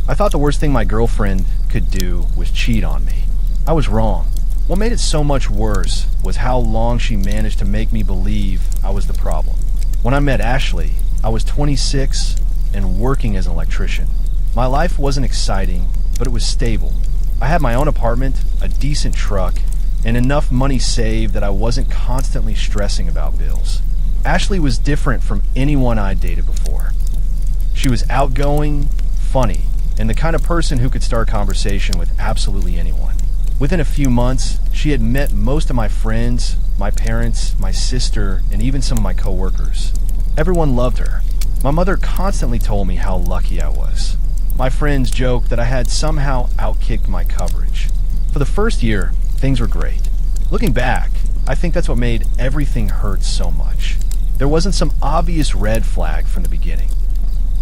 I thought the worst thing my girlfriend could do was cheat on me. I was wrong. What made it so much worse was how long she managed to make me believe I was the problem. When I met Ashley, I was 26 and working as an electrician. My life wasn't exciting, but it was stable. I had my own apartment, a decent truck, and enough money saved that I wasn't constantly stressing about bills. Ashley was different from anyone I'd dated before. She was outgoing, funny, and the kind of person who could start a conversation with absolutely anyone. Within a few months, she had met most of my friends, my parents, my sister, and even some of my coworkers. Everyone loved her. My mother constantly told me how lucky I was. My friends joked that I had somehow outkicked my coverage. For the first year, things were great. Looking back, I think that's what made everything hurt so much. There wasn't some obvious red flag from the beginning.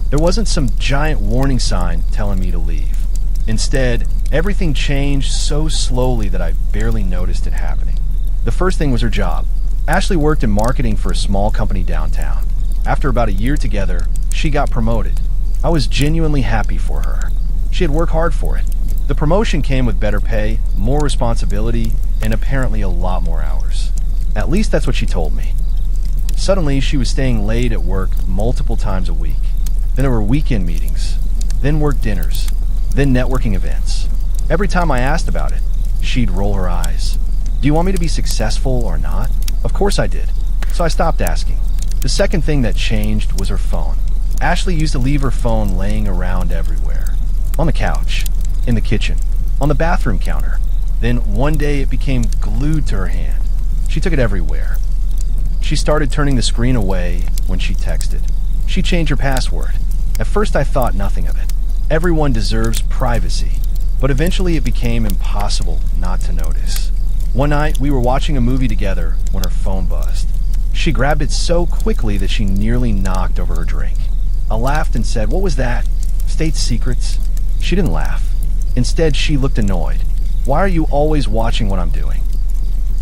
There wasn't some giant warning sign telling me to leave. Instead, everything changed so slowly that I barely noticed it happening. The first thing was her job. Ashley worked in marketing for a small company downtown. After about a year together, she got promoted. I was genuinely happy for her. She had worked hard for it. The promotion came with better pay, more responsibility, and apparently a lot more hours. At least that's what she told me. Suddenly, she was staying late at work multiple times a week. Then there were weekend meetings, then work dinners, then networking events. Every time I asked about it, she'd roll her eyes. Do you want me to be successful or not? Of course I did. So I stopped asking. The second thing that changed was her phone. Ashley used to leave her phone laying around everywhere. On the couch, in the kitchen, on the bathroom counter. Then one day it became glued to her hand. She took it everywhere. She started turning the screen away when she texted. She changed her password. At first I thought nothing of it. Everyone deserves privacy, but eventually it became impossible not to notice. One night we were watching a movie together when her phone buzzed. She grabbed it so quickly that she nearly knocked over her drink. I laughed and said, "What was that? State secrets?" She didn't laugh. Instead, she looked annoyed. "Why are you always watching what I'm doing?"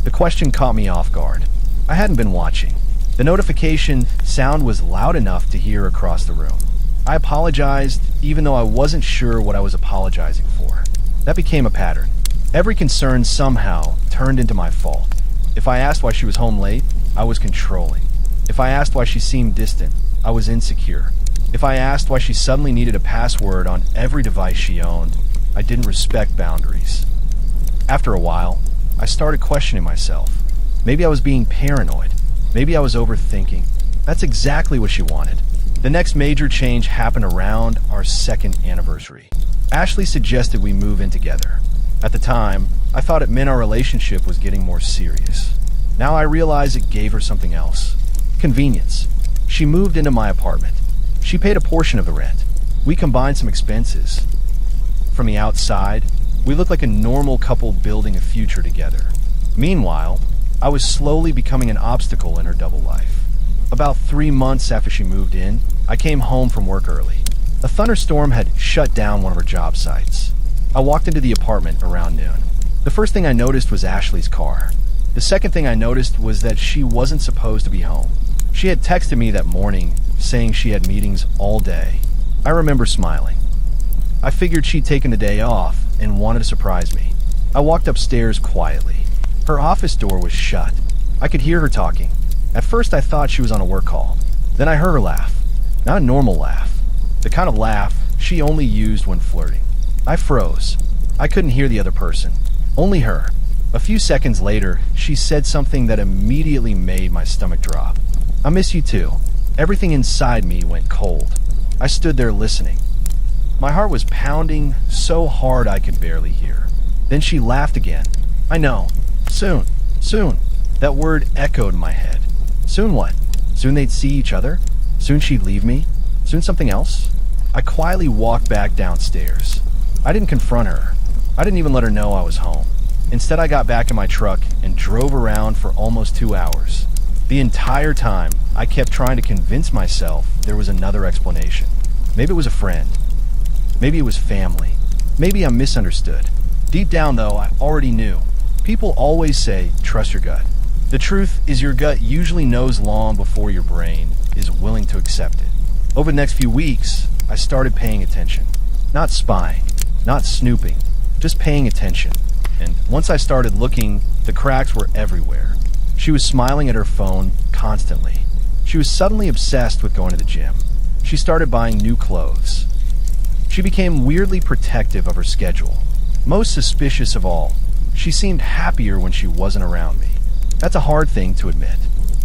The question caught me off guard. I hadn't been watching. The notification sound was loud enough to hear across the room. I apologized, even though I wasn't sure what I was apologizing for. That became a pattern. Every concern somehow turned into my fault. If I asked why she was home late, I was controlling. If I asked why she seemed distant, I was insecure. If I asked why she suddenly needed a password on every device she owned, I didn't respect boundaries. After a while, I started questioning myself. Maybe I was being paranoid. Maybe I was overthinking. That's exactly what she wanted. The next major change happened around our second anniversary. Ashley suggested we move in together. At the time, I thought it meant our relationship was getting more serious. Now I realize it gave her something else. Convenience. She moved into my apartment. She paid a portion of the rent. We combined some expenses. From the outside, we looked like a normal couple building a future together. Meanwhile, I was slowly becoming an obstacle in her double life. About 3 months after she moved in, I came home from work early. A thunderstorm had shut down one of her job sites. I walked into the apartment around noon. The first thing I noticed was Ashley's car. The second thing I noticed was that she wasn't supposed to be home. She had texted me that morning saying she had meetings all day. I remember smiling. I figured she'd taken the day off and wanted to surprise me. I walked upstairs quietly. Her office door was shut. I could hear her talking. At first I thought she was on a work call. Then I heard her laugh. Not a normal laugh. The kind of laugh she only used when flirting. I froze. I couldn't hear the other person. Only her. A few seconds later, she said something that immediately made my stomach drop. "I miss you too." Everything inside me went cold. I stood there listening. My heart was pounding so hard I could barely hear. Then she laughed again. "I know. Soon. Soon." That word echoed in my head. Soon what? Soon they'd see each other? Soon she'd leave me? Soon something else? I quietly walked back downstairs. I didn't confront her. I didn't even let her know I was home. Instead, I got back in my truck and drove around for almost 2 hours. The entire time, I kept trying to convince myself there was another explanation. Maybe it was a friend. Maybe it was family. Maybe I misunderstood. Deep down, though, I already knew. People always say, trust your gut. The truth is your gut usually knows long before your brain is willing to accept it. Over the next few weeks, I started paying attention. Not spying, not snooping, just paying attention. And once I started looking, the cracks were everywhere. She was smiling at her phone constantly. She was suddenly obsessed with going to the gym. She started buying new clothes. She became weirdly protective of her schedule. Most suspicious of all, she seemed happier when she wasn't around me. That's a hard thing to admit,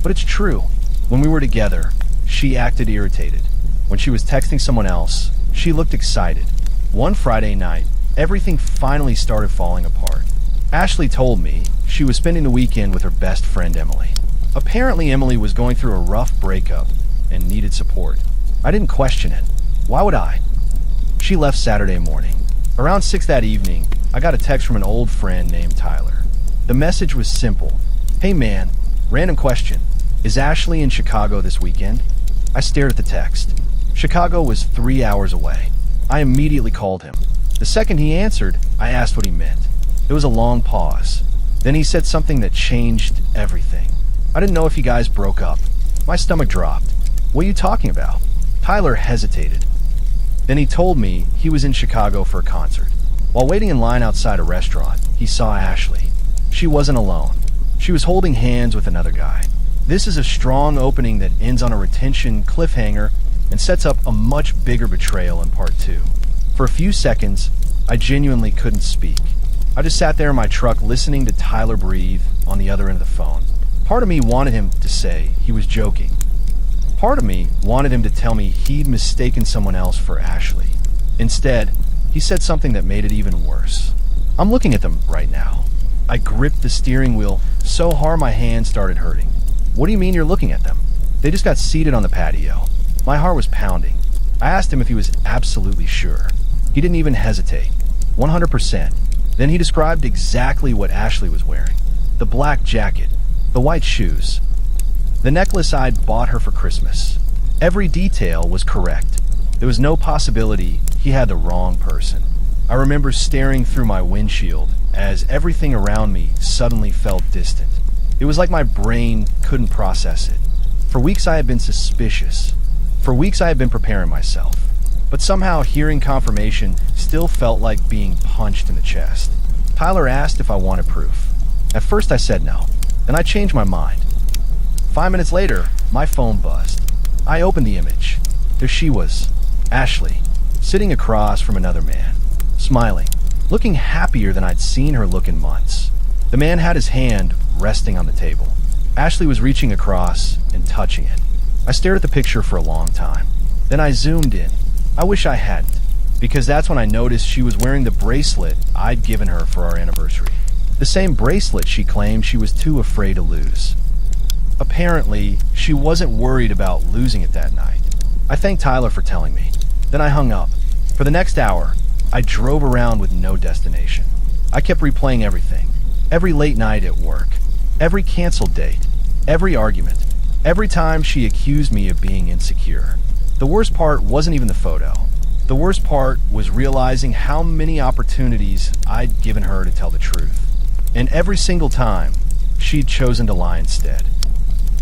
but it's true. When we were together, she acted irritated. When she was texting someone else, she looked excited. One Friday night, everything finally started falling apart. Ashley told me she was spending the weekend with her best friend Emily. Apparently, Emily was going through a rough breakup and needed support. I didn't question it. Why would I? She left Saturday morning. Around 6 that evening, I got a text from an old friend named Tyler. The message was simple. Hey man, random question. Is Ashley in Chicago this weekend? I stared at the text. Chicago was 3 hours away. I immediately called him. The second he answered, I asked what he meant. There was a long pause. Then he said something that changed everything. I didn't know if you guys broke up. My stomach dropped. What are you talking about? Tyler hesitated. Then he told me he was in Chicago for a concert. While waiting in line outside a restaurant, he saw Ashley. She wasn't alone. She was holding hands with another guy. This is a strong opening that ends on a retention cliffhanger and sets up a much bigger betrayal in part 2. For a few seconds, I genuinely couldn't speak. I just sat there in my truck listening to Tyler breathe on the other end of the phone. Part of me wanted him to say he was joking. Part of me wanted him to tell me he'd mistaken someone else for Ashley. Instead, he said something that made it even worse. I'm looking at them right now. I gripped the steering wheel so hard my hands started hurting. What do you mean you're looking at them? They just got seated on the patio. My heart was pounding. I asked him if he was absolutely sure. He didn't even hesitate. 100%. Then he described exactly what Ashley was wearing. The black jacket, the white shoes, the necklace I'd bought her for Christmas. Every detail was correct. There was no possibility he had the wrong person. I remember staring through my windshield as everything around me suddenly felt distant. It was like my brain couldn't process it. For weeks I had been suspicious. For weeks I had been preparing myself. But somehow hearing confirmation still felt like being punched in the chest. Tyler asked if I wanted proof. At first I said no. Then I changed my mind. 5 minutes later, my phone buzzed. I opened the image. There she was, Ashley, sitting across from another man, smiling, looking happier than I'd seen her look in months. The man had his hand resting on the table. Ashley was reaching across and touching it. I stared at the picture for a long time. Then I zoomed in. I wish I hadn't, because that's when I noticed she was wearing the bracelet I'd given her for our anniversary. The same bracelet she claimed she was too afraid to lose. Apparently, she wasn't worried about losing it that night. I thanked Tyler for telling me. Then I hung up. For the next hour, I drove around with no destination. I kept replaying everything. Every late night at work. Every canceled date. Every argument. Every time she accused me of being insecure. The worst part wasn't even the photo. The worst part was realizing how many opportunities I'd given her to tell the truth. And every single time, she'd chosen to lie instead.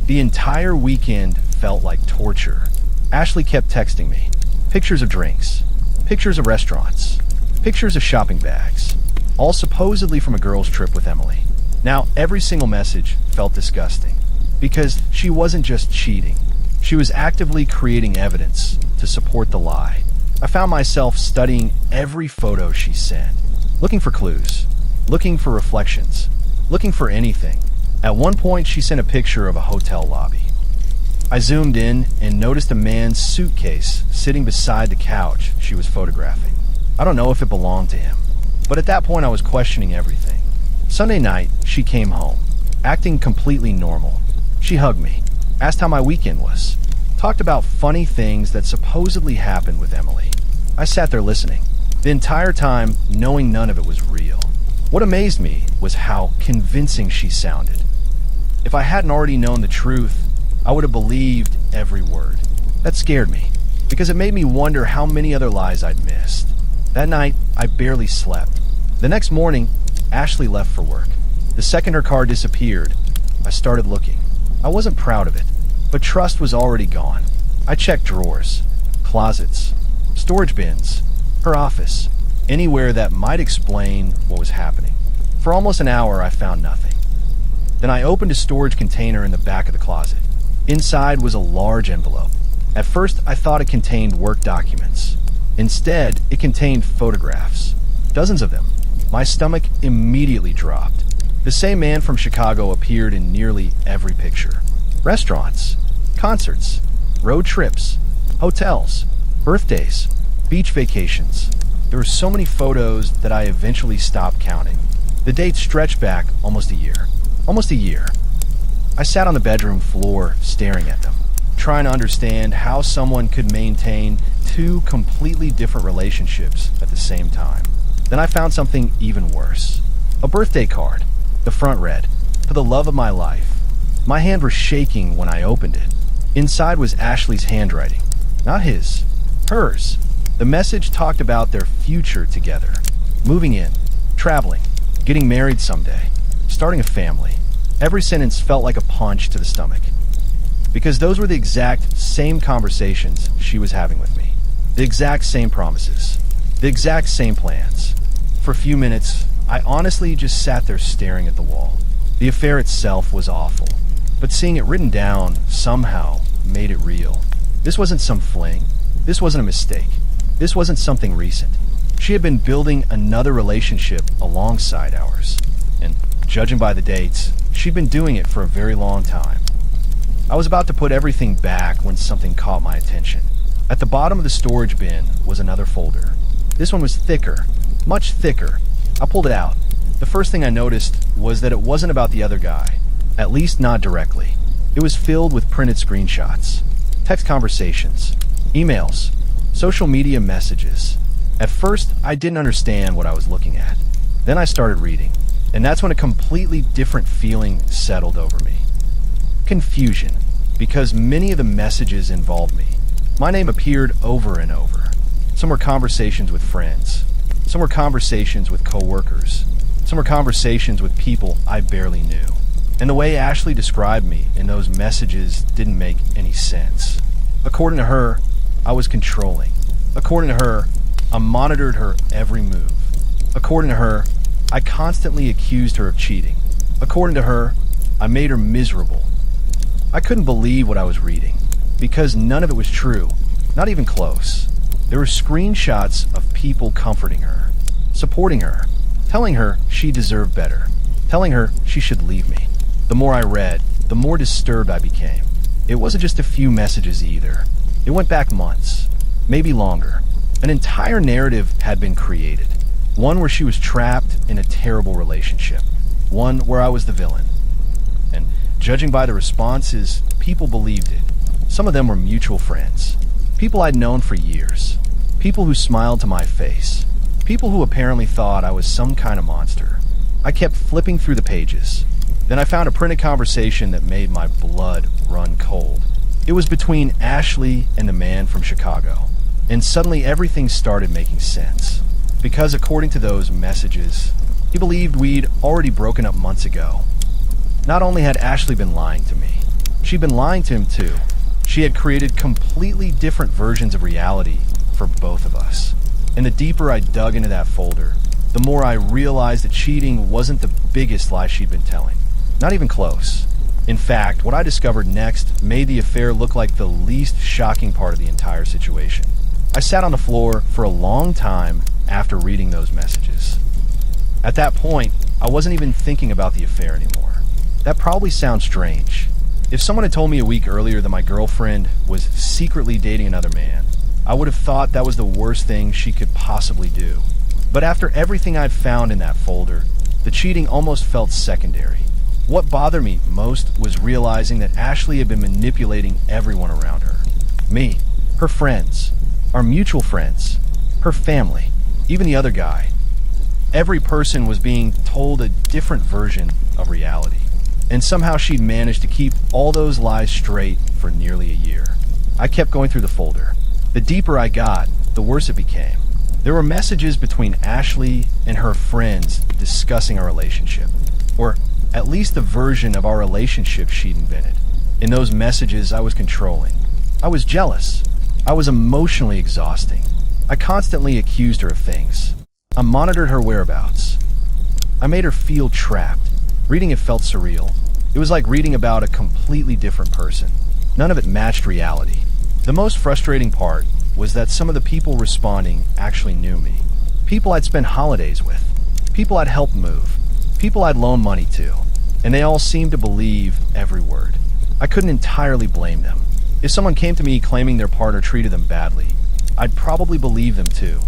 The entire weekend felt like torture. Ashley kept texting me. Pictures of drinks. Pictures of restaurants. Pictures of shopping bags. All supposedly from a girls' trip with Emily. Now, every single message felt disgusting. Because she wasn't just cheating. She was actively creating evidence to support the lie. I found myself studying every photo she sent. Looking for clues. Looking for reflections. Looking for anything. At one point, she sent a picture of a hotel lobby. I zoomed in and noticed a man's suitcase sitting beside the couch she was photographing. I don't know if it belonged to him, but at that point I was questioning everything. Sunday night, she came home, acting completely normal. She hugged me, asked how my weekend was, talked about funny things that supposedly happened with Emily. I sat there listening, the entire time knowing none of it was real. What amazed me was how convincing she sounded. If I hadn't already known the truth, I would have believed every word. That scared me, because it made me wonder how many other lies I'd missed. That night, I barely slept. The next morning, Ashley left for work. The second her car disappeared, I started looking. I wasn't proud of it, but trust was already gone. I checked drawers, closets, storage bins, her office, anywhere that might explain what was happening. For almost an hour, I found nothing. Then I opened a storage container in the back of the closet. Inside was a large envelope. At first, I thought it contained work documents. Instead, it contained photographs. Dozens of them. My stomach immediately dropped. The same man from Chicago appeared in nearly every picture. Restaurants, concerts, road trips, hotels, birthdays, beach vacations. There were so many photos that I eventually stopped counting. The dates stretched back almost a year. Almost a year. I sat on the bedroom floor staring at them, trying to understand how someone could maintain two completely different relationships at the same time. Then I found something even worse. A birthday card. The front read, "For the love of my life." My hand was shaking when I opened it. Inside was Ashley's handwriting. Not his. Hers. The message talked about their future together. Moving in. Traveling. Getting married someday. Starting a family. Every sentence felt like a punch to the stomach. Because those were the exact same conversations she was having with me. The exact same promises. The exact same plans. For a few minutes, I honestly just sat there staring at the wall. The affair itself was awful, but seeing it written down somehow made it real. This wasn't some fling. This wasn't a mistake. This wasn't something recent. She had been building another relationship alongside ours. And judging by the dates, she'd been doing it for a very long time. I was about to put everything back when something caught my attention. At the bottom of the storage bin was another folder. This one was thicker, much thicker. I pulled it out. The first thing I noticed was that it wasn't about the other guy, at least not directly. It was filled with printed screenshots, text conversations, emails, social media messages. At first, I didn't understand what I was looking at. Then I started reading, and that's when a completely different feeling settled over me. Confusion, because many of the messages involved me. My name appeared over and over. Some were conversations with friends. Some were conversations with coworkers. Some were conversations with people I barely knew. And the way Ashley described me in those messages didn't make any sense. According to her, I was controlling. According to her, I monitored her every move. According to her, I constantly accused her of cheating. According to her, I made her miserable. I couldn't believe what I was reading, because none of it was true, not even close. There were screenshots of people comforting her, supporting her, telling her she deserved better, telling her she should leave me. The more I read, the more disturbed I became. It wasn't just a few messages either. It went back months, maybe longer. An entire narrative had been created. One where she was trapped in a terrible relationship. One where I was the villain. And judging by the responses, people believed it. Some of them were mutual friends. People I'd known for years. People who smiled to my face. People who apparently thought I was some kind of monster. I kept flipping through the pages. Then I found a printed conversation that made my blood run cold. It was between Ashley and the man from Chicago. And suddenly everything started making sense. Because according to those messages, he believed we'd already broken up months ago. Not only had Ashley been lying to me, she'd been lying to him too. She had created completely different versions of reality for both of us. And the deeper I dug into that folder, the more I realized that cheating wasn't the biggest lie she'd been telling. Not even close. In fact, what I discovered next made the affair look like the least shocking part of the entire situation. I sat on the floor for a long time after reading those messages. At that point, I wasn't even thinking about the affair anymore. That probably sounds strange. If someone had told me a week earlier that my girlfriend was secretly dating another man, I would have thought that was the worst thing she could possibly do. But after everything I'd found in that folder, the cheating almost felt secondary. What bothered me most was realizing that Ashley had been manipulating everyone around her. Me, her friends, our mutual friends, her family, even the other guy. Every person was being told a different version of reality. And somehow she'd managed to keep all those lies straight for nearly a year. I kept going through the folder. The deeper I got, the worse it became. There were messages between Ashley and her friends discussing our relationship, or at least the version of our relationship she'd invented. In those messages, I was controlling. I was jealous. I was emotionally exhausting. I constantly accused her of things. I monitored her whereabouts. I made her feel trapped. Reading it felt surreal. It was like reading about a completely different person. None of it matched reality. The most frustrating part was that some of the people responding actually knew me. People I'd spent holidays with. People I'd helped move. People I'd loaned money to. And they all seemed to believe every word. I couldn't entirely blame them. If someone came to me claiming their partner treated them badly, I'd probably believe them too.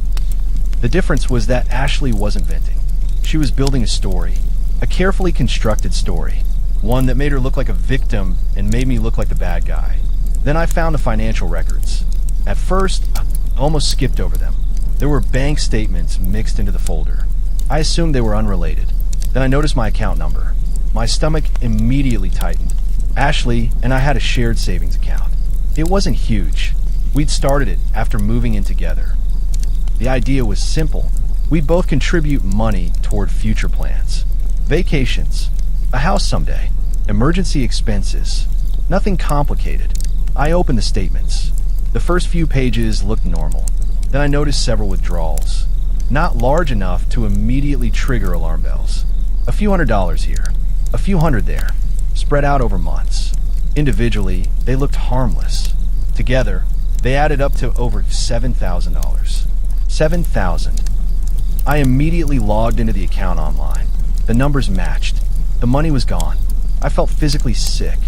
The difference was that Ashley wasn't venting. She was building a story. A carefully constructed story. One that made her look like a victim and made me look like the bad guy. Then I found the financial records. At first, I almost skipped over them. There were bank statements mixed into the folder. I assumed they were unrelated. Then I noticed my account number. My stomach immediately tightened. Ashley and I had a shared savings account. It wasn't huge. We'd started it after moving in together. The idea was simple. We'd both contribute money toward future plans. Vacations, a house someday, emergency expenses. Nothing complicated. I opened the statements. The first few pages looked normal. Then I noticed several withdrawals. Not large enough to immediately trigger alarm bells. A few $100s here, a few hundred there, spread out over months. Individually, they looked harmless. Together, they added up to over $7,000. $7,000. I immediately logged into the account online. The numbers matched. The money was gone. I felt physically sick,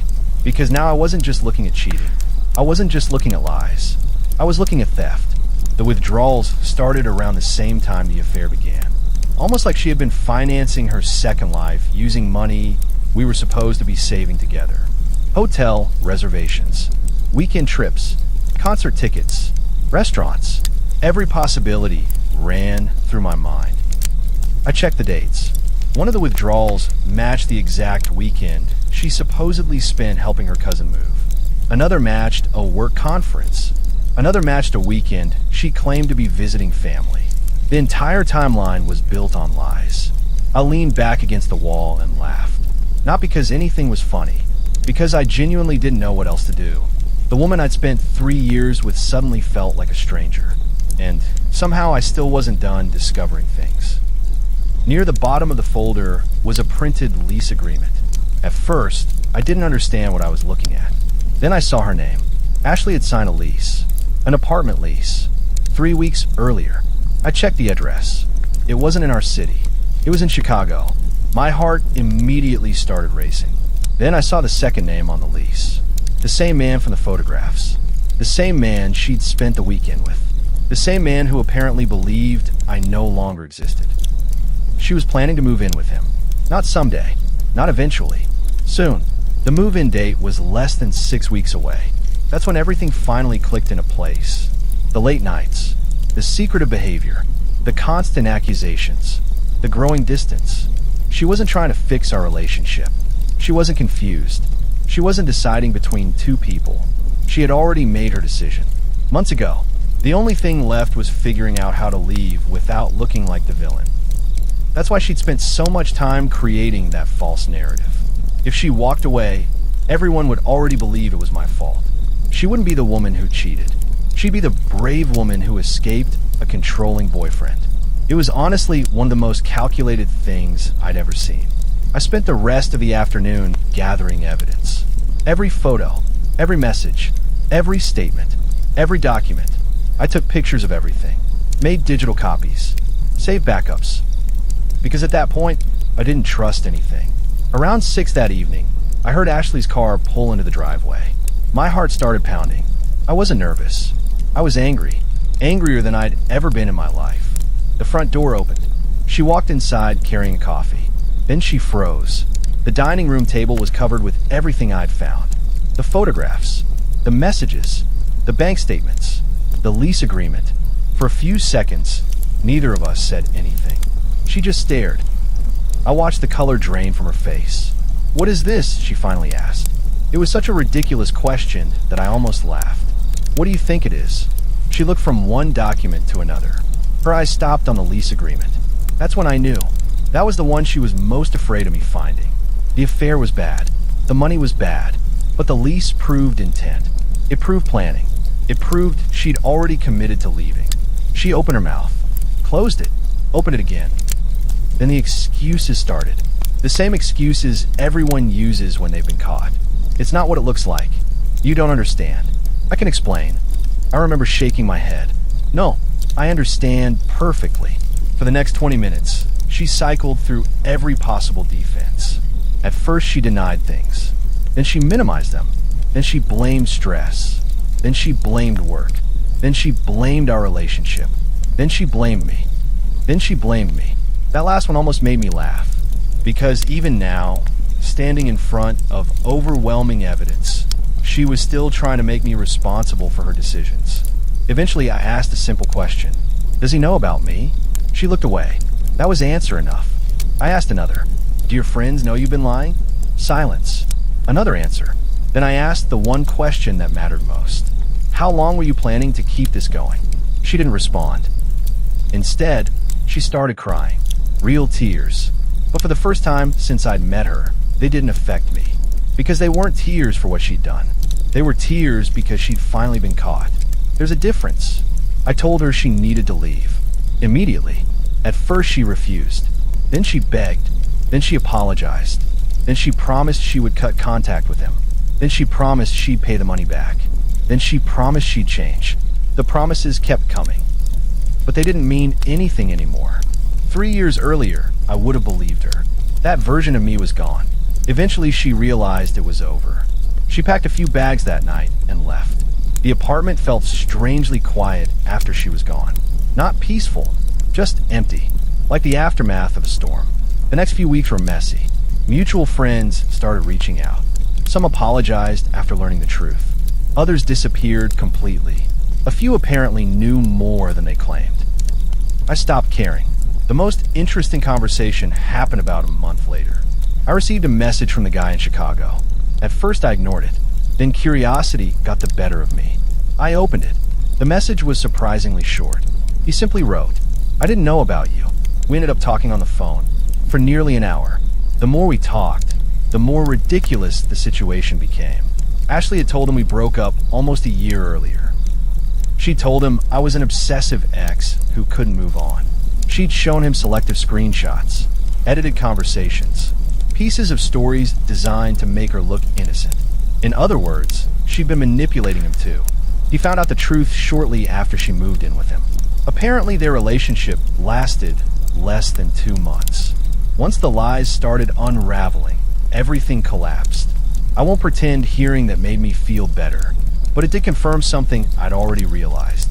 because now I wasn't just looking at cheating. I wasn't just looking at lies. I was looking at theft. The withdrawals started around the same time the affair began. Almost like she had been financing her second life using money we were supposed to be saving together. Hotel reservations, weekend trips, concert tickets, restaurants. Every possibility ran through my mind. I checked the dates. One of the withdrawals matched the exact weekend she supposedly spent helping her cousin move. Another matched a work conference. Another matched a weekend she claimed to be visiting family. The entire timeline was built on lies. I leaned back against the wall and laughed. Not because anything was funny, because I genuinely didn't know what else to do. The woman I'd spent 3 years with suddenly felt like a stranger. And somehow I still wasn't done discovering things. Near the bottom of the folder was a printed lease agreement. At first, I didn't understand what I was looking at. Then I saw her name. Ashley had signed a lease. An apartment lease. 3 weeks earlier. I checked the address. It wasn't in our city. It was in Chicago. My heart immediately started racing. Then I saw the second name on the lease. The same man from the photographs. The same man she'd spent the weekend with. The same man who apparently believed I no longer existed. She was planning to move in with him. Not someday. Not eventually. Soon. The move-in date was less than 6 weeks away. That's when everything finally clicked into place. The late nights. The secretive behavior. The constant accusations. The growing distance. She wasn't trying to fix our relationship. She wasn't confused. She wasn't deciding between two people. She had already made her decision. Months ago. The only thing left was figuring out how to leave without looking like the villain. That's why she'd spent so much time creating that false narrative. If she walked away, everyone would already believe it was my fault. She wouldn't be the woman who cheated. She'd be the brave woman who escaped a controlling boyfriend. It was honestly one of the most calculated things I'd ever seen. I spent the rest of the afternoon gathering evidence. Every photo, every message, every statement, every document. I took pictures of everything, made digital copies, saved backups. Because at that point, I didn't trust anything. Around 6 that evening, I heard Ashley's car pull into the driveway. My heart started pounding. I wasn't nervous. I was angry. Angrier than I'd ever been in my life. The front door opened. She walked inside carrying a coffee. Then she froze. The dining room table was covered with everything I'd found. The photographs, the messages, the bank statements, the lease agreement. For a few seconds, neither of us said anything. She just stared. I watched the color drain from her face. "What is this?" she finally asked. It was such a ridiculous question that I almost laughed. "What do you think it is?" She looked from one document to another. Her eyes stopped on the lease agreement. That's when I knew. That was the one she was most afraid of me finding. The affair was bad. The money was bad. But the lease proved intent. It proved planning. It proved she'd already committed to leaving. She opened her mouth, closed it, opened it again. Then the excuses started. The same excuses everyone uses when they've been caught. It's not what it looks like. You don't understand. I can explain. I remember shaking my head. No, I understand perfectly. For the next 20 minutes, she cycled through every possible defense. At first, she denied things. Then she minimized them. Then she blamed stress. Then she blamed work. Then she blamed our relationship. Then she blamed me. Then she blamed me. That last one almost made me laugh. Because even now, standing in front of overwhelming evidence, she was still trying to make me responsible for her decisions. Eventually, I asked a simple question. Does he know about me? She looked away. That was answer enough. I asked another. Do your friends know you've been lying? Silence. Another answer. Then I asked the one question that mattered most. How long were you planning to keep this going? She didn't respond. Instead, she started crying. Real tears. But for the first time since I'd met her, they didn't affect me. Because they weren't tears for what she'd done. They were tears because she'd finally been caught. There's a difference. I told her she needed to leave. Immediately. At first she refused. Then she begged. Then she apologized. Then she promised she would cut contact with him. Then she promised she'd pay the money back. Then she promised she'd change. The promises kept coming. But they didn't mean anything anymore. 3 years earlier, I would have believed her. That version of me was gone. Eventually, she realized it was over. She packed a few bags that night and left. The apartment felt strangely quiet after she was gone. Not peaceful, just empty, like the aftermath of a storm. The next few weeks were messy. Mutual friends started reaching out. Some apologized after learning the truth. Others disappeared completely. A few apparently knew more than they claimed. I stopped caring. The most interesting conversation happened about a month later. I received a message from the guy in Chicago. At first I ignored it. Then curiosity got the better of me. I opened it. The message was surprisingly short. He simply wrote, I didn't know about you. We ended up talking on the phone for nearly an hour. The more we talked, the more ridiculous the situation became. Ashley had told him we broke up almost a year earlier. She told him I was an obsessive ex who couldn't move on. She'd shown him selective screenshots, edited conversations, pieces of stories designed to make her look innocent. In other words, she'd been manipulating him too. He found out the truth shortly after she moved in with him. Apparently their relationship lasted less than 2 months. Once the lies started unraveling, everything collapsed. I won't pretend hearing that made me feel better, but it did confirm something I'd already realized.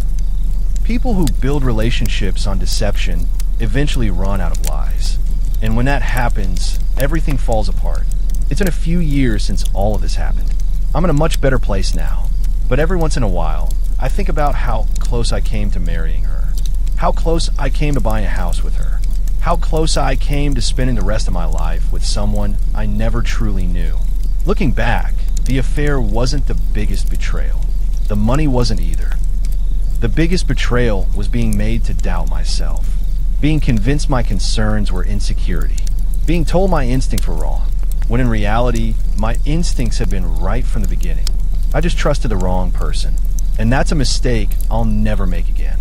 People who build relationships on deception eventually run out of lies. And when that happens, everything falls apart. It's been a few years since all of this happened. I'm in a much better place now, but every once in a while, I think about how close I came to marrying her, how close I came to buying a house with her, how close I came to spending the rest of my life with someone I never truly knew. Looking back, the affair wasn't the biggest betrayal. The money wasn't either. The biggest betrayal was being made to doubt myself, being convinced my concerns were insecurity, being told my instincts were wrong, when in reality, my instincts had been right from the beginning. I just trusted the wrong person, and that's a mistake I'll never make again.